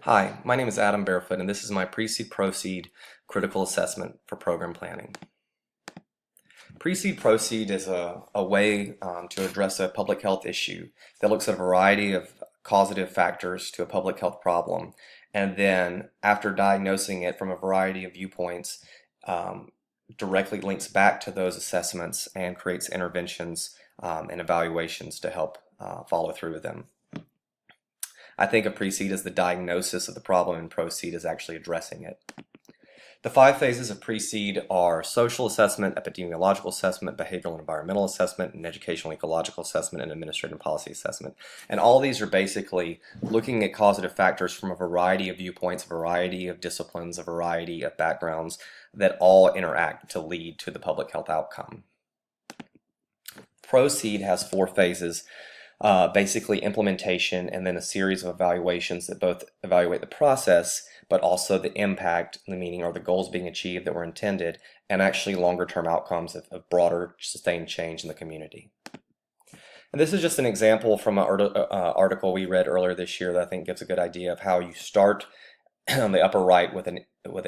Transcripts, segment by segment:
Hi, my name is Adam Barefoot, and this is my PRECEDE critical assessment for program planning. PRECEDE is a way to address a public health issue that looks at a variety of causative factors to a public health problem, and then after diagnosing it from a variety of viewpoints, directly links back to those assessments and creates interventions and evaluations to help follow through with them. I think of PRECEDE as the diagnosis of the problem, and PROCEED is actually addressing it. The 5 phases of PRECEDE are social assessment, epidemiological assessment, behavioral and environmental assessment, and educational ecological assessment, and administrative and policy assessment. And all these are basically looking at causative factors from a variety of viewpoints, a variety of disciplines, a variety of backgrounds that all interact to lead to the public health outcome. PROCEED has 4 phases. Basically implementation and then a series of evaluations that both evaluate the process but also the impact, the meaning or the goals being achieved that were intended, and actually longer term outcomes of broader sustained change in the community. And this is just an example from an article we read earlier this year that I think gives a good idea of how you start on the upper right with an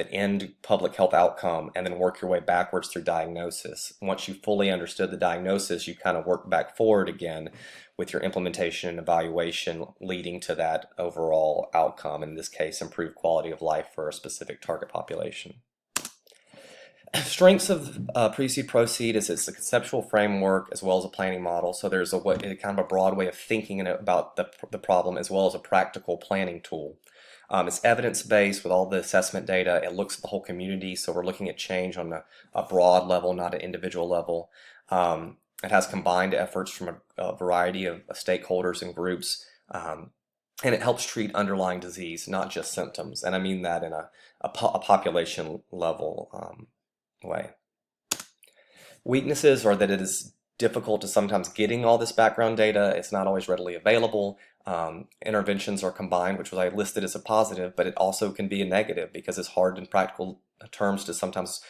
end public health outcome and then work your way backwards through diagnosis. Once you fully understood the diagnosis, you kind of work back forward again with your implementation and evaluation leading to that overall outcome, in this case improved quality of life for a specific target population. Strengths of PRECEDE is it's a conceptual framework as well as a planning model. So there's a kind of a broad way of thinking about the problem as well as a practical planning tool. It's evidence-based with all the assessment data. It looks at the whole community, so we're looking at change on a broad level, not an individual level. It has combined efforts from a variety of stakeholders and groups, and it helps treat underlying disease, not just symptoms. And I mean that in a population level way. Weaknesses are that it is difficult to sometimes getting all this background data. It's not always readily available. Interventions are combined, which was I listed as a positive, but it also can be a negative because it's hard in practical terms to sometimes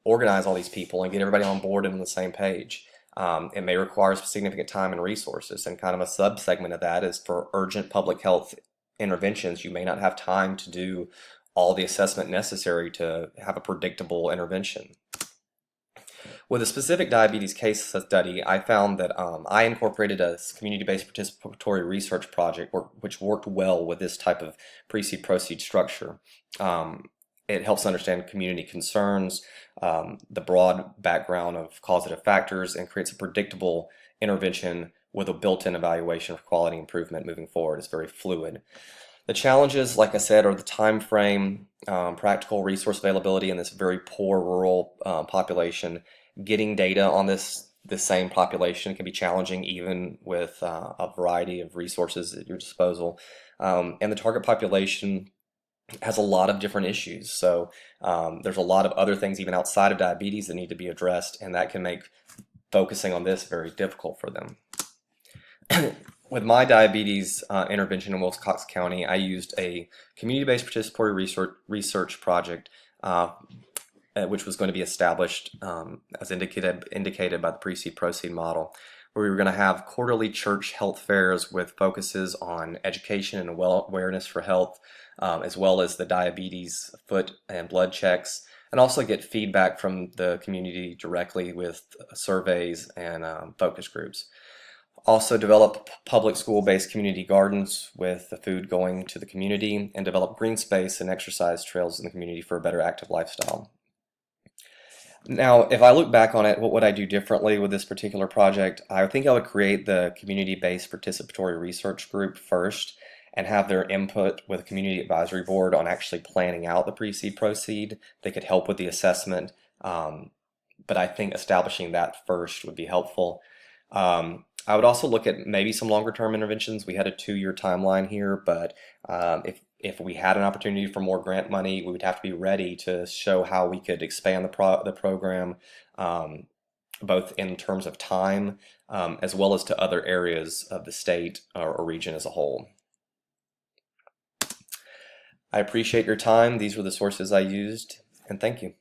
organize all these people and get everybody on board and on the same page. It may require significant time and resources, and kind of a subsegment of that is for urgent public health interventions. You may not have time to do all the assessment necessary to have a predictable intervention. With a specific diabetes case study, I found that I incorporated a community-based participatory research project which worked well with this type of PRECEDE structure. It helps understand community concerns, the broad background of causative factors, and creates a predictable intervention with a built-in evaluation for quality improvement moving forward. It's very fluid. The challenges, like I said, are the time frame, practical resource availability in this very poor rural population. Getting data on the same population can be challenging even with a variety of resources at your disposal. And the target population has a lot of different issues. So there's a lot of other things even outside of diabetes that need to be addressed, and that can make focusing on this very difficult for them. With my diabetes intervention in Wilcox County, I used a community-based participatory research project which was going to be established as indicated by the PRECEDE model, where we were going to have quarterly church health fairs with focuses on education and awareness for health, as well as the diabetes foot and blood checks, and also get feedback from the community directly with surveys and focus groups. Also develop public school-based community gardens with the food going to the community, and develop green space and exercise trails in the community for a better active lifestyle. Now, if I look back on it, what would I do differently with this particular project? I think I would create the community-based participatory research group first and have their input with a community advisory board on actually planning out the PRECEDE. They could help with the assessment, but I think establishing that first would be helpful. I would also look at maybe some longer term interventions. We had a 2-year timeline here, but if we had an opportunity for more grant money, we would have to be ready to show how we could expand the program, both in terms of time as well as to other areas of the state or region as a whole. I appreciate your time. These were the sources I used, and thank you.